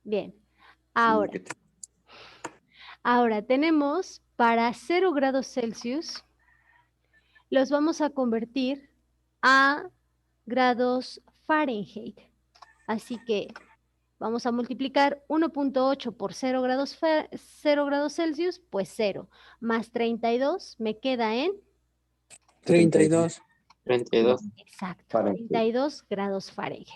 Bien. Sí, Ahora tenemos para 0 grados Celsius, los vamos a convertir a grados Fahrenheit. Así que vamos a multiplicar 1.8 por 0 grados Celsius, pues 0. Más 32 me queda en... 32. 32. Exacto, Fahrenheit. 32 grados Fahrenheit.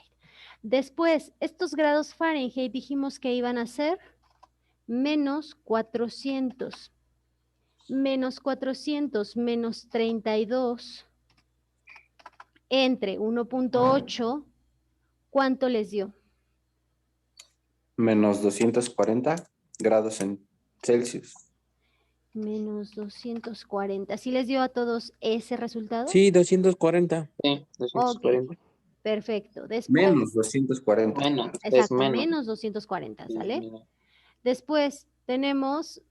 Después, estos grados Fahrenheit dijimos que iban a ser menos 400. Menos 400 menos 32 entre 1.8, ¿cuánto les dio? Menos 240 grados en Celsius. Menos 240. ¿Sí les dio a todos ese resultado? Sí, 240. Sí, Ok, perfecto. Después, Menos 240. Menos, es exacto, menos. menos 240, ¿sale? Mira. Después tenemos,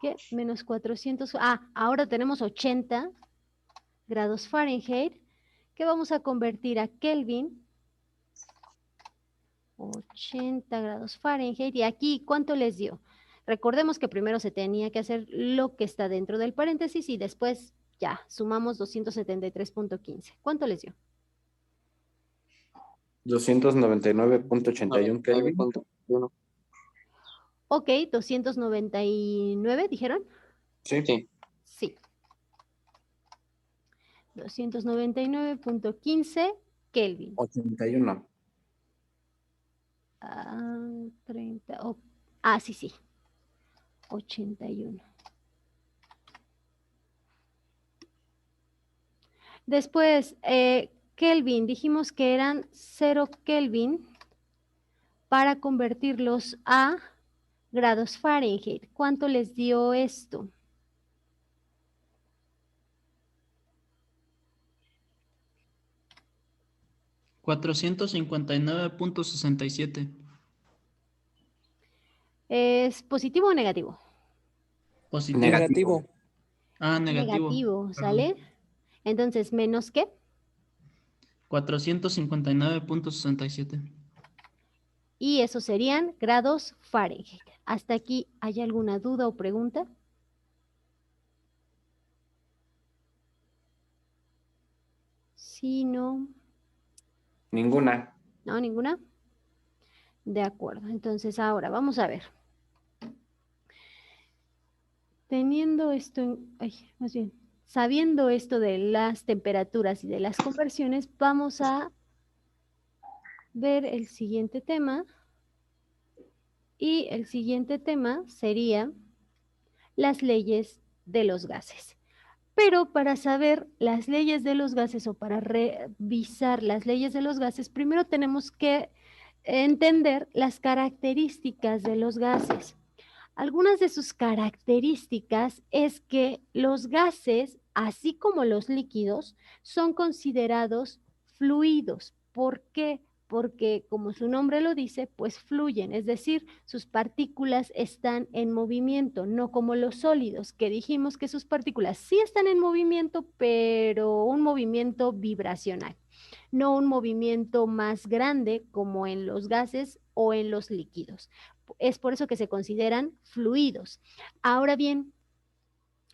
¿qué? Menos 400. Ahora tenemos 80 grados Fahrenheit, que vamos a convertir a Kelvin. 80 grados Fahrenheit. ¿Y aquí cuánto les dio? Recordemos que primero se tenía que hacer lo que está dentro del paréntesis y después ya, sumamos 273.15. ¿Cuánto les dio? 299.81 Kelvin. 9.1. Ok, 299, ¿dijeron? Sí. Sí. Sí. 299.15 Kelvin. 81. 30. Sí. 81. Después, Kelvin, dijimos que eran 0 Kelvin para convertirlos a grados Fahrenheit. ¿Cuánto les dio esto? $459.67. ¿Es positivo o negativo? Positivo. Negativo. Negativo. Negativo, ¿sale? Entonces, ¿menos qué? 459.67. Y eso serían grados Fahrenheit. ¿Hasta aquí hay alguna duda o pregunta? Sí, no. Ninguna. ¿No? ¿Ninguna? De acuerdo. Entonces, ahora vamos a ver. Teniendo esto, más bien, sabiendo esto de las temperaturas y de las conversiones, vamos a ver el siguiente tema. Y el siguiente tema sería las leyes de los gases. Pero para saber las leyes de los gases o para revisar las leyes de los gases, primero tenemos que entender las características de los gases. Algunas de sus características es que los gases, así como los líquidos, son considerados fluidos. ¿Por qué? Porque, como su nombre lo dice, pues fluyen, es decir, sus partículas están en movimiento, no como los sólidos, que dijimos que sus partículas sí están en movimiento, pero un movimiento vibracional, no un movimiento más grande como en los gases o en los líquidos. Es por eso que se consideran fluidos. Ahora bien,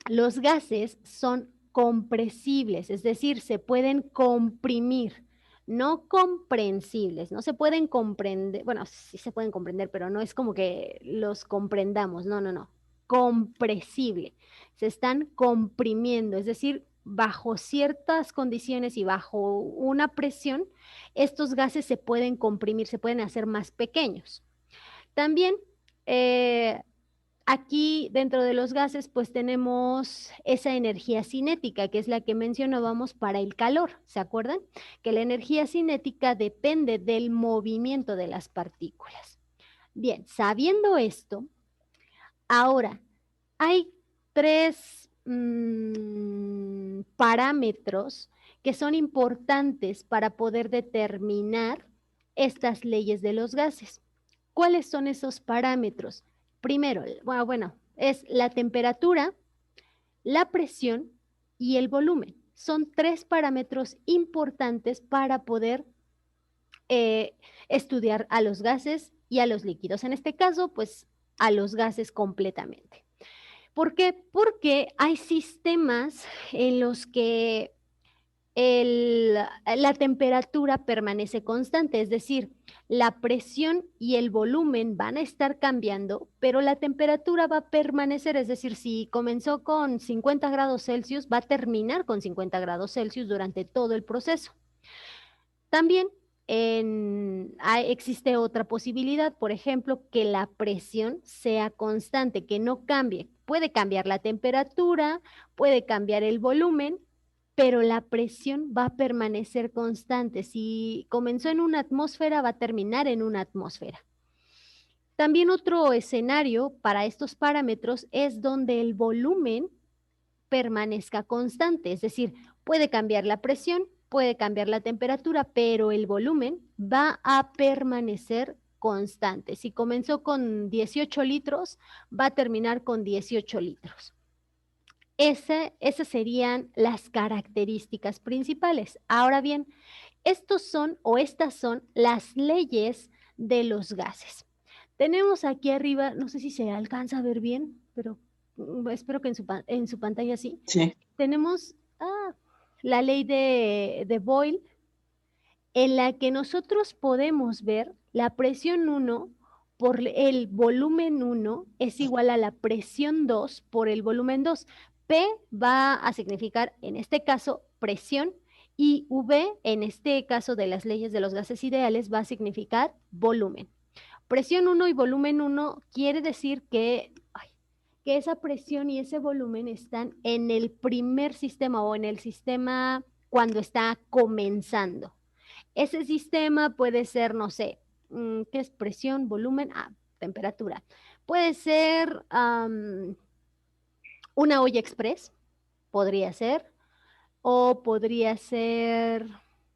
los gases son compresibles, es decir, se pueden comprimir, no comprensibles, no se pueden comprender, bueno, sí se pueden comprender, pero no es como que los comprendamos, no, compresible, se están comprimiendo, es decir, bajo ciertas condiciones y bajo una presión, estos gases se pueden comprimir, se pueden hacer más pequeños. También aquí dentro de los gases pues tenemos esa energía cinética que es la que mencionábamos para el calor, ¿se acuerdan? Que la energía cinética depende del movimiento de las partículas. Bien, sabiendo esto, ahora hay tres parámetros que son importantes para poder determinar estas leyes de los gases. ¿Cuáles son esos parámetros? Primero, es la temperatura, la presión y el volumen. Son tres parámetros importantes para poder estudiar a los gases y a los líquidos. En este caso, pues a los gases completamente. ¿Por qué? Porque hay sistemas en los que la temperatura permanece constante, es decir, la presión y el volumen van a estar cambiando, pero la temperatura va a permanecer, es decir, si comenzó con 50 grados Celsius, va a terminar con 50 grados Celsius durante todo el proceso. También existe otra posibilidad, por ejemplo, que la presión sea constante, que no cambie. Puede cambiar la temperatura, puede cambiar el volumen, pero la presión va a permanecer constante. Si comenzó en una atmósfera, va a terminar en una atmósfera. También otro escenario para estos parámetros es donde el volumen permanezca constante, es decir, puede cambiar la presión, puede cambiar la temperatura, pero el volumen va a permanecer constante. Si comenzó con 18 litros, va a terminar con 18 litros. Esas serían las características principales. Ahora bien, estas son las leyes de los gases. Tenemos aquí arriba, no sé si se alcanza a ver bien, pero espero que en su pantalla sí. Sí. Tenemos la ley de Boyle, en la que nosotros podemos ver la presión 1 por el volumen 1 es igual a la presión 2 por el volumen 2. P va a significar, en este caso, presión, y V, en este caso de las leyes de los gases ideales, va a significar volumen. Presión 1 y volumen 1 quiere decir que esa presión y ese volumen están en el primer sistema o en el sistema cuando está comenzando. Ese sistema puede ser, no sé, ¿qué es presión, volumen? Temperatura. Puede ser una olla express, podría ser, o podría ser,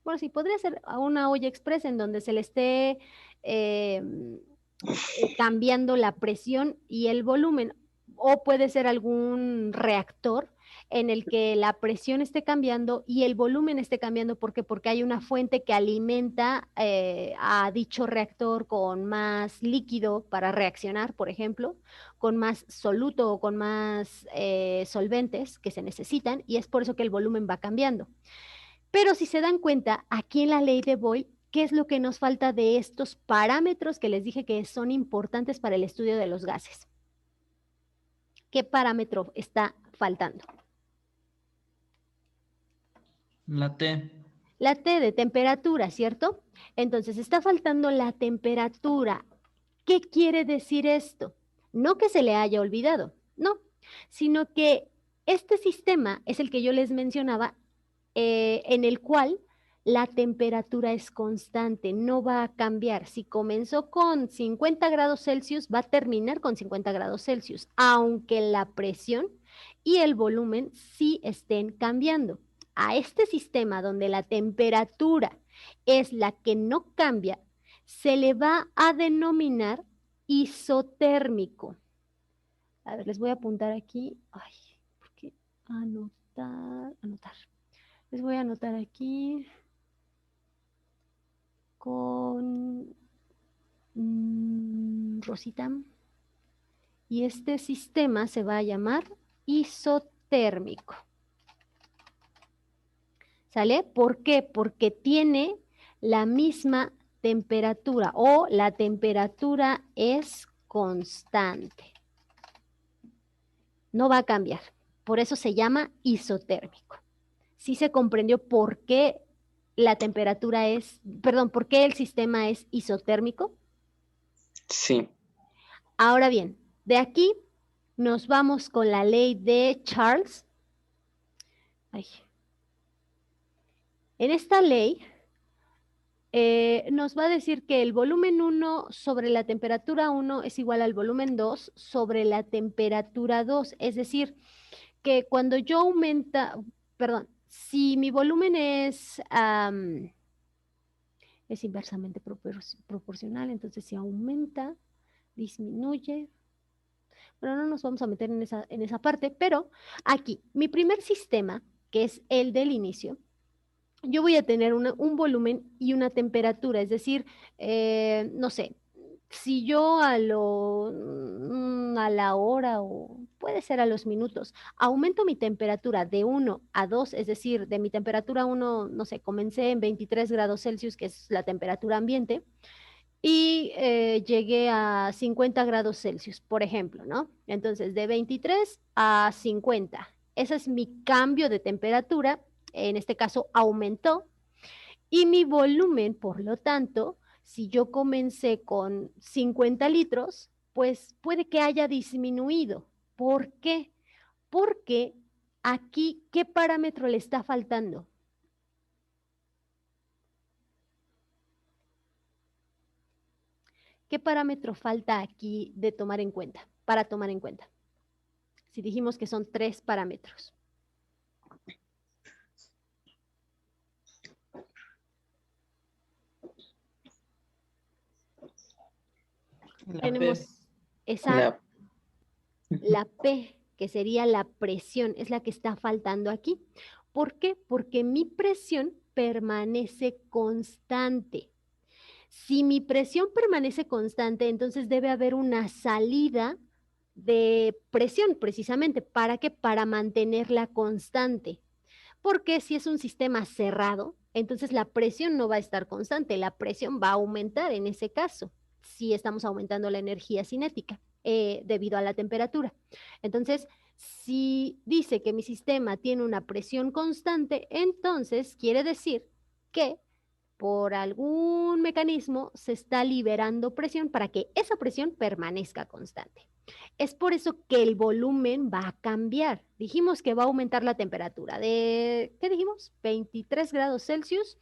bueno, sí, podría ser una olla express en donde se le esté cambiando la presión y el volumen, o puede ser algún reactor en el que la presión esté cambiando y el volumen esté cambiando. ¿Por qué? Porque hay una fuente que alimenta a dicho reactor con más líquido para reaccionar, por ejemplo, con más soluto o con más solventes que se necesitan, y es por eso que el volumen va cambiando. Pero si se dan cuenta, aquí en la ley de Boyle, ¿qué es lo que nos falta de estos parámetros que les dije que son importantes para el estudio de los gases? ¿Qué parámetro está faltando? La T. La T de temperatura, ¿cierto? Entonces está faltando la temperatura. ¿Qué quiere decir esto? No que se le haya olvidado, no, sino que este sistema es el que yo les mencionaba, en el cual la temperatura es constante, no va a cambiar. Si comenzó con 50 grados Celsius, va a terminar con 50 grados Celsius, aunque la presión y el volumen sí estén cambiando. A este sistema donde la temperatura es la que no cambia, se le va a denominar isotérmico. A ver, les voy a apuntar aquí. Ay, ¿por qué? Anotar. Les voy a anotar aquí con rosita. Y este sistema se va a llamar isotérmico. ¿Sale? ¿Por qué? Porque tiene la misma temperatura o la temperatura es constante. No va a cambiar. Por eso se llama isotérmico. ¿Sí se comprendió por qué la temperatura es, perdón, por qué el sistema es isotérmico? Sí. Ahora bien, de aquí nos vamos con la ley de Charles. En esta ley nos va a decir que el volumen 1 sobre la temperatura 1 es igual al volumen 2 sobre la temperatura 2. Es decir, que cuando yo si mi volumen es inversamente proporcional, entonces si aumenta, disminuye. Bueno, no nos vamos a meter en esa parte, pero aquí, mi primer sistema, que es el del inicio, yo voy a tener un volumen y una temperatura, es decir, no sé, si yo a la hora o puede ser a los minutos, aumento mi temperatura de 1 a 2, es decir, de mi temperatura 1, no sé, comencé en 23 grados Celsius, que es la temperatura ambiente, y llegué a 50 grados Celsius, por ejemplo, ¿no? Entonces, de 23 a 50, ese es mi cambio de temperatura, en este caso aumentó, y mi volumen, por lo tanto, si yo comencé con 50 litros, pues puede que haya disminuido. ¿Por qué? Porque aquí, ¿qué parámetro le está faltando? ¿Qué parámetro falta aquí de tomar en cuenta, para tomar en cuenta? Si dijimos que son 3 parámetros. La Tenemos P. esa, la P, que sería la presión, es la que está faltando aquí. ¿Por qué? Porque mi presión permanece constante. Si mi presión permanece constante, entonces debe haber una salida de presión, precisamente. ¿Para qué? Para mantenerla constante. Porque si es un sistema cerrado, entonces la presión no va a estar constante, la presión va a aumentar en ese caso, si estamos aumentando la energía cinética debido a la temperatura. Entonces, si dice que mi sistema tiene una presión constante, entonces quiere decir que por algún mecanismo se está liberando presión para que esa presión permanezca constante. Es por eso que el volumen va a cambiar. Dijimos que va a aumentar la temperatura de, ¿qué dijimos? 23 grados Celsius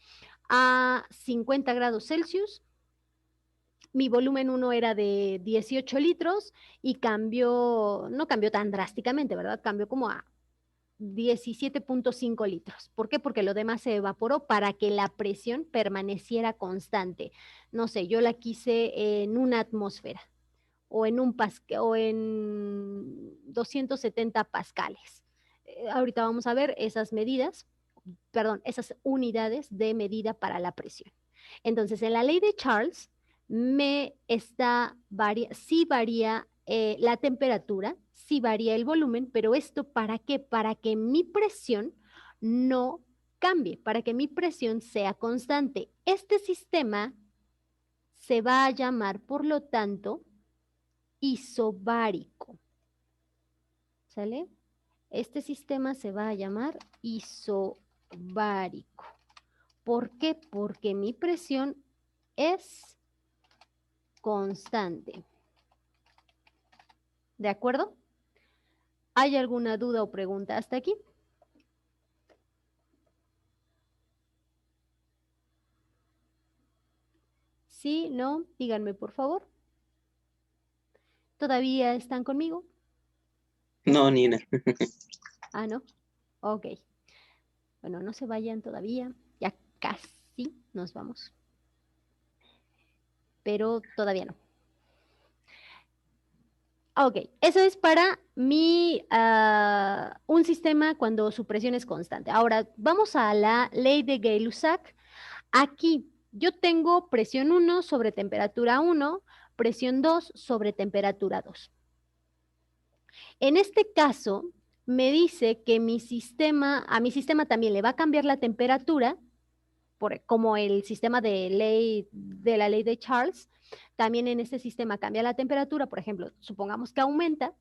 a 50 grados Celsius. Mi volumen 1 era de 18 litros y cambió, no cambió tan drásticamente, ¿verdad? Cambió como a 17.5 litros. ¿Por qué? Porque lo demás se evaporó para que la presión permaneciera constante. No sé, yo la quise en una atmósfera o o en 270 pascales. Ahorita vamos a ver esas medidas, perdón, esas unidades de medida para la presión. Entonces, en la ley de Charles, sí varía la temperatura, sí varía el volumen, pero ¿esto para qué? Para que mi presión no cambie, para que mi presión sea constante. Este sistema se va a llamar, por lo tanto, isobárico. ¿Sale? Este sistema se va a llamar isobárico. ¿Por qué? Porque mi presión es constante. ¿De acuerdo? ¿Hay alguna duda o pregunta hasta aquí? Sí, no, díganme por favor. ¿Todavía están conmigo? No, Nina. Ah, no. Ok. Bueno, no se vayan todavía. Ya casi nos vamos. Pero todavía no. Ok, eso es para un sistema cuando su presión es constante. Ahora, vamos a la ley de Gay-Lussac. Aquí yo tengo presión 1 sobre temperatura 1, presión 2 sobre temperatura 2. En este caso, me dice que a mi sistema también le va a cambiar la temperatura, como el sistema de la ley de Charles. También en este sistema cambia la temperatura, por ejemplo, supongamos que aumenta,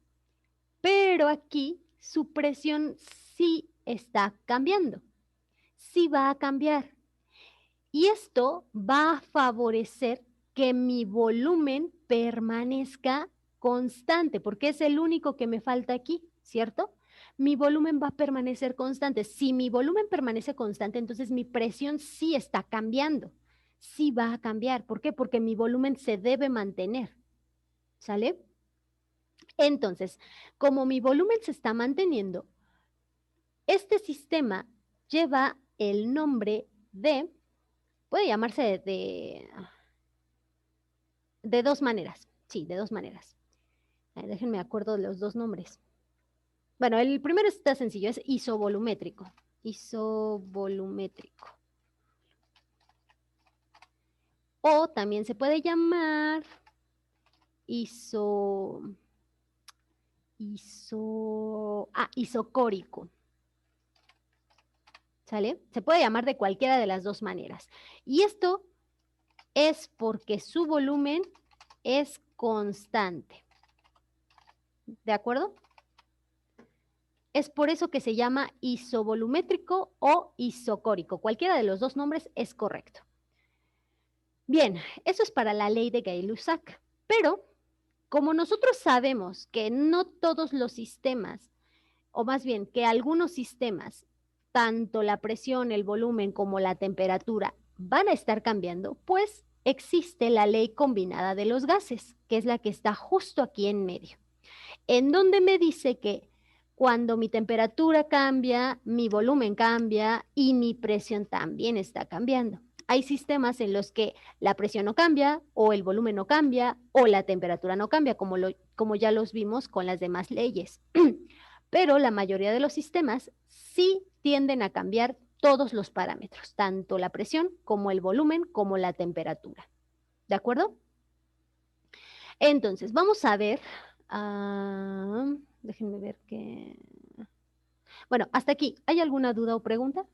pero aquí su presión sí está cambiando, sí va a cambiar. Y esto va a favorecer que mi volumen permanezca constante, porque es el único que me falta aquí, ¿cierto? Mi volumen va a permanecer constante. Si mi volumen permanece constante, entonces mi presión sí está cambiando, sí va a cambiar. ¿Por qué? Porque mi volumen se debe mantener, ¿sale? Entonces, como mi volumen se está manteniendo, este sistema lleva el nombre de, puede llamarse de dos maneras, sí, de dos maneras. Déjenme acuerdo de los dos nombres. Bueno, el primero está sencillo, es isovolumétrico. Isovolumétrico. O también se puede llamar isocórico. ¿Sale? Se puede llamar de cualquiera de las dos maneras. Y esto es porque su volumen es constante. ¿De acuerdo? Es por eso que se llama isovolumétrico o isocórico. Cualquiera de los dos nombres es correcto. Bien, eso es para la ley de Gay-Lussac. Pero, como nosotros sabemos que no todos los sistemas, o más bien que algunos sistemas, tanto la presión, el volumen como la temperatura van a estar cambiando, pues existe la ley combinada de los gases, que es la que está justo aquí en medio, en donde me dice que cuando mi temperatura cambia, mi volumen cambia y mi presión también está cambiando. Hay sistemas en los que la presión no cambia, o el volumen no cambia, o la temperatura no cambia, como ya los vimos con las demás leyes. Pero la mayoría de los sistemas sí tienden a cambiar todos los parámetros, tanto la presión como el volumen como la temperatura. ¿De acuerdo? Entonces, vamos a ver, déjenme ver qué... Bueno, hasta aquí, ¿hay alguna duda o pregunta?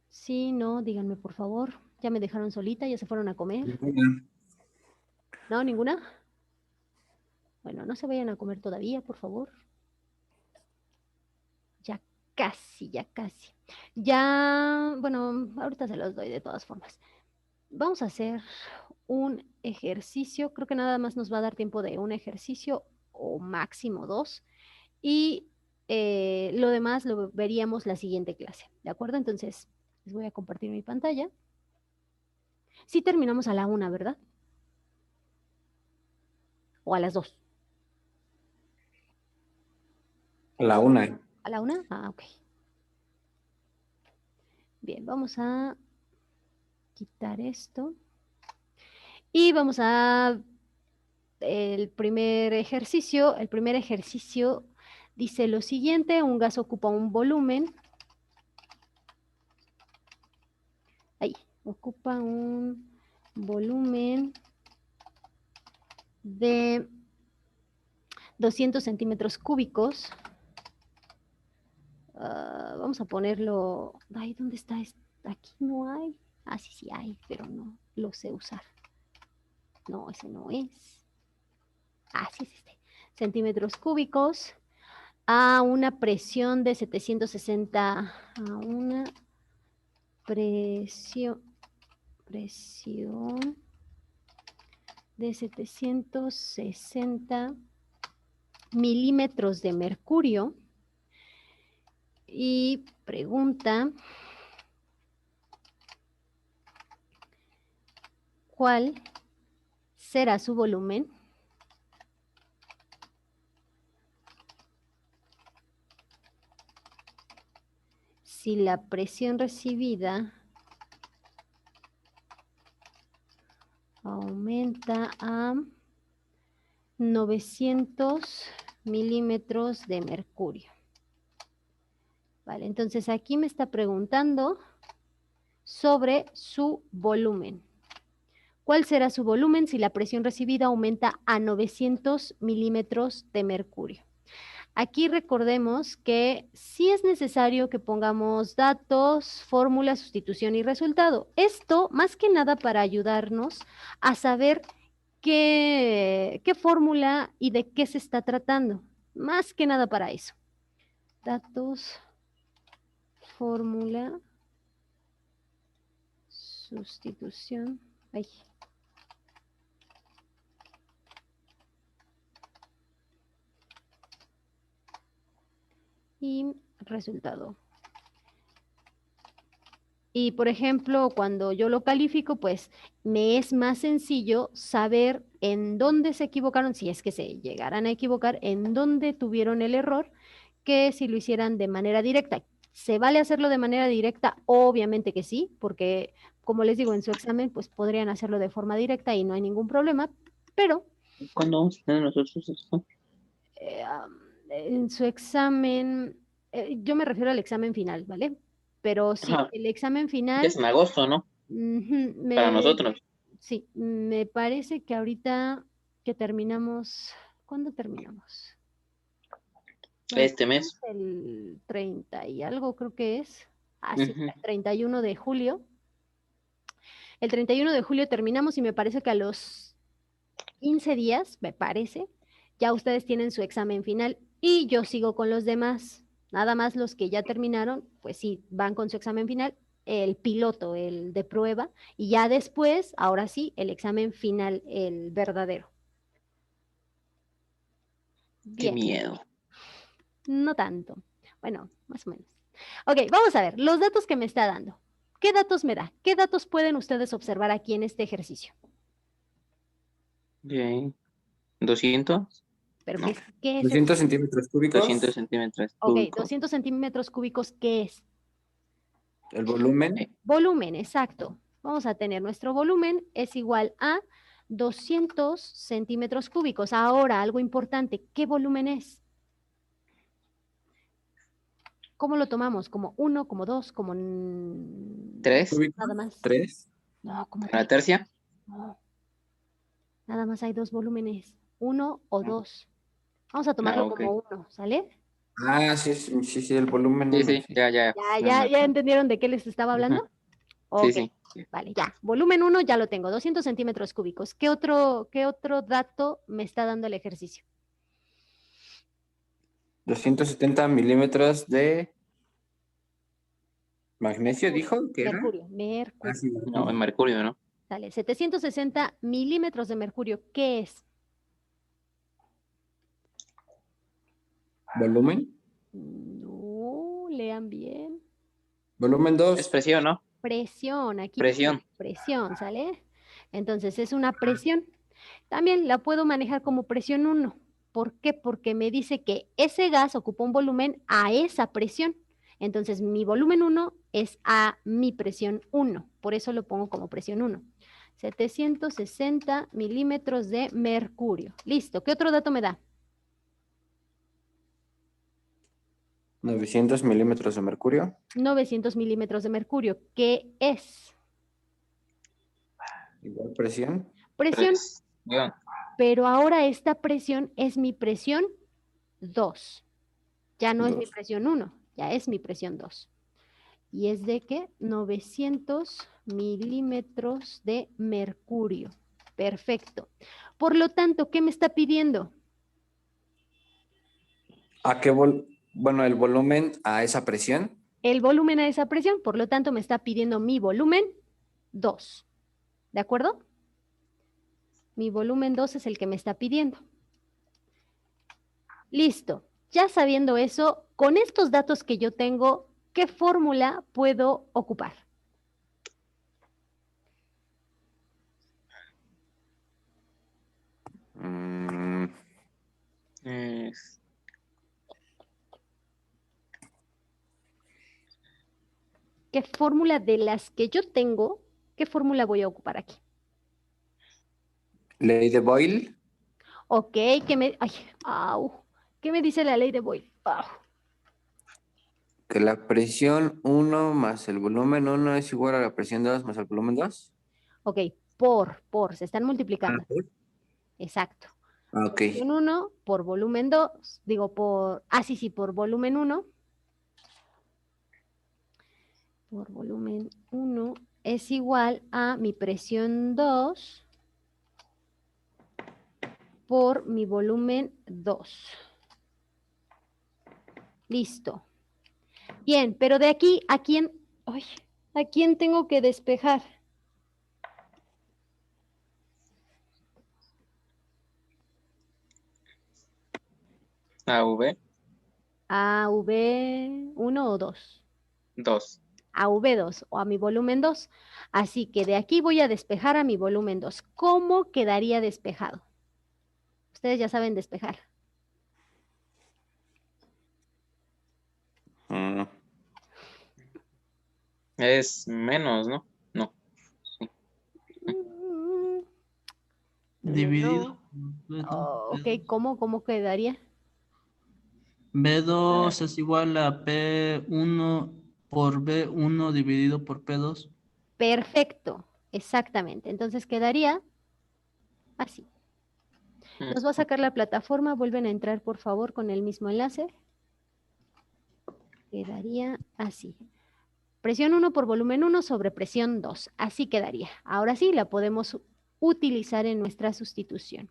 Sí, no, díganme por favor. Ya me dejaron solita, ya se fueron a comer. ¿No, ninguna? Bueno, no se vayan a comer todavía, por favor. Ya casi, ya casi. Ya, bueno, ahorita se los doy de todas formas. Vamos a hacer un ejercicio. Creo que nada más nos va a dar tiempo de un ejercicio o máximo dos. Y lo demás lo veríamos la siguiente clase. ¿De acuerdo? Entonces, les voy a compartir mi pantalla. Sí terminamos a la 1, ¿verdad? ¿O a las 2? La 1. ¿A la 1? Ah, ok. Bien, vamos a quitar esto. Y vamos a el primer ejercicio. El primer ejercicio dice lo siguiente: un gas ocupa un volumen. Ahí, ocupa un volumen de 200 centímetros cúbicos. Vamos a ponerlo... Ay, ¿dónde está? Aquí no hay. Ah, sí, sí hay, pero no lo sé usar. No, ese no es. Ah, sí es este. Centímetros cúbicos a una presión de 760, a una presión de 760 milímetros de mercurio. Y pregunta, ¿cuál será su volumen? Si la presión recibida aumenta a 900 milímetros de mercurio. Vale, entonces aquí me está preguntando sobre su volumen. ¿Cuál será su volumen si la presión recibida aumenta a 900 milímetros de mercurio? Aquí recordemos que sí es necesario que pongamos datos, fórmula, sustitución y resultado. Esto más que nada para ayudarnos a saber qué fórmula y de qué se está tratando. Más que nada para eso. Datos, fórmula, sustitución. Ay. Y resultado. Y por ejemplo, cuando yo lo califico, pues me es más sencillo saber en dónde se equivocaron, si es que se llegaran a equivocar, en dónde tuvieron el error, que si lo hicieran de manera directa. ¿Se vale hacerlo de manera directa? Obviamente que sí, porque como les digo, en su examen, pues podrían hacerlo de forma directa y no hay ningún problema, pero ¿Cuándo vamos a tener nosotros esto? en su examen, yo me refiero al examen final, ¿vale? pero sí, Ajá. el examen final, Es en agosto, ¿no? ujú, Para nosotros. sí, me parece que ahorita que terminamos, ¿cuándo terminamos? Bueno, Este mes. el 30 y algo creo que es. Ah, sí, Ujú. 31 de julio. El 31 de julio terminamos y me parece que a los 15 días, me parece, ya ustedes tienen su examen final y yo sigo con los demás. Nada más los que ya terminaron, pues sí, van con su examen final, el piloto, el de prueba, y ya después, ahora sí, el examen final, el verdadero. Qué Bien, miedo. no tanto. Bueno, más o menos. Ok, vamos a ver, los datos que me está dando. ¿Qué datos me da? ¿Qué datos pueden ustedes observar aquí en este ejercicio? Bien. 200. ¿Pero No. qué es 200 eso? centímetros 200 cúbicos. centímetros Ok, cúbicos. 200 centímetros cúbicos, ¿qué es? El volumen. Volumen, exacto. Vamos a tener nuestro volumen es igual a 200 centímetros cúbicos. Ahora, algo importante, ¿qué volumen es? ¿Cómo lo tomamos? ¿Como uno, como dos, como 3. Cúbicos. nada más? 3. No, como La tres. tercia. No, nada más hay dos volúmenes, uno o dos. Vamos a Ah, tomarlo ok. como uno, ¿sale? Ah, sí, sí, sí, sí, el volumen Sí, 1. sí, Sí. ya, ya. ¿Ya entendieron de qué les estaba Ujú. hablando? Sí, Ok, sí. vale, ya. Volumen uno ya lo tengo, 200 centímetros cúbicos. ¿Qué otro dato me está dando el ejercicio? 270 milímetros de magnesio, Mercurio, dijo que era. mercurio, Ah, mercurio. sí, No, en mercurio. mercurio, ¿no? Sale, 760 milímetros de mercurio. ¿Qué es? Volumen. No, lean bien. Volumen Es 2. presión, ¿no? Presión, aquí Presión. pone presión, ¿sale? Entonces es una presión. También la puedo manejar como presión uno. ¿Por qué? Porque me dice que ese gas ocupa un volumen a esa presión. Entonces mi volumen uno es a mi presión uno. Por eso lo pongo como presión uno. 760 milímetros de mercurio. Listo. ¿Qué otro dato me da? 900 milímetros de mercurio. 900 milímetros de mercurio. ¿Qué es? Igual presión. Presión, Presión. pero ahora esta presión es mi presión 2. Ya no es mi 2. presión uno, ya es mi presión 2. ¿Y es de qué? 900 milímetros de mercurio. Perfecto. Por lo tanto, ¿qué me está pidiendo? ¿A qué bueno, el volumen a esa presión? El volumen a esa presión, por lo tanto, me está pidiendo mi volumen 2. ¿De acuerdo? Mi volumen 2 es el que me está pidiendo. Listo. Ya sabiendo eso, con estos datos que yo tengo, ¿qué fórmula puedo ocupar? Mm, Es- ¿Qué fórmula de las que yo tengo, qué fórmula voy a ocupar aquí? ley de Boyle. Ok, ay, au, ¿qué me dice la ley de Boyle? Au. Que la presión 1 más el volumen 1 es igual a la presión 2 más el volumen 2. Ok, se están multiplicando. Exacto. Ah, ok. Presión 1 por volumen 2, digo sí, por volumen 1, por volumen 1 es igual a mi presión 2 por mi volumen 2. Listo. Bien, pero de aquí, ay, ¿a quién tengo que despejar? AV. ¿A V1 o 2? 2. A V2 o a mi volumen 2. Así que de aquí voy a despejar a mi volumen 2. ¿Cómo quedaría despejado? Ustedes ya saben despejar. Mm, Es menos, ¿no? No. Sí. Mm, Dividido no. por B2. Ok, ¿cómo quedaría? B2 es igual a P1 por B1 dividido por P2. Perfecto, exactamente. Entonces quedaría así. Nos va a sacar la plataforma, vuelven a entrar por favor con el mismo enlace. Quedaría así. Presión 1 por volumen 1 sobre presión 2. Así quedaría. Ahora sí la podemos utilizar en nuestra sustitución.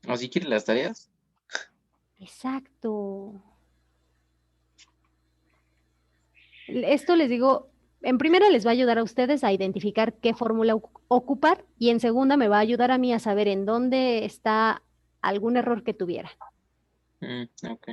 ¿Así quiere las tareas? Exacto. Esto les digo, en primera les va a ayudar a ustedes a identificar qué fórmula ocupar y en segunda me va a ayudar a mí a saber en dónde está algún error que tuviera. Ok.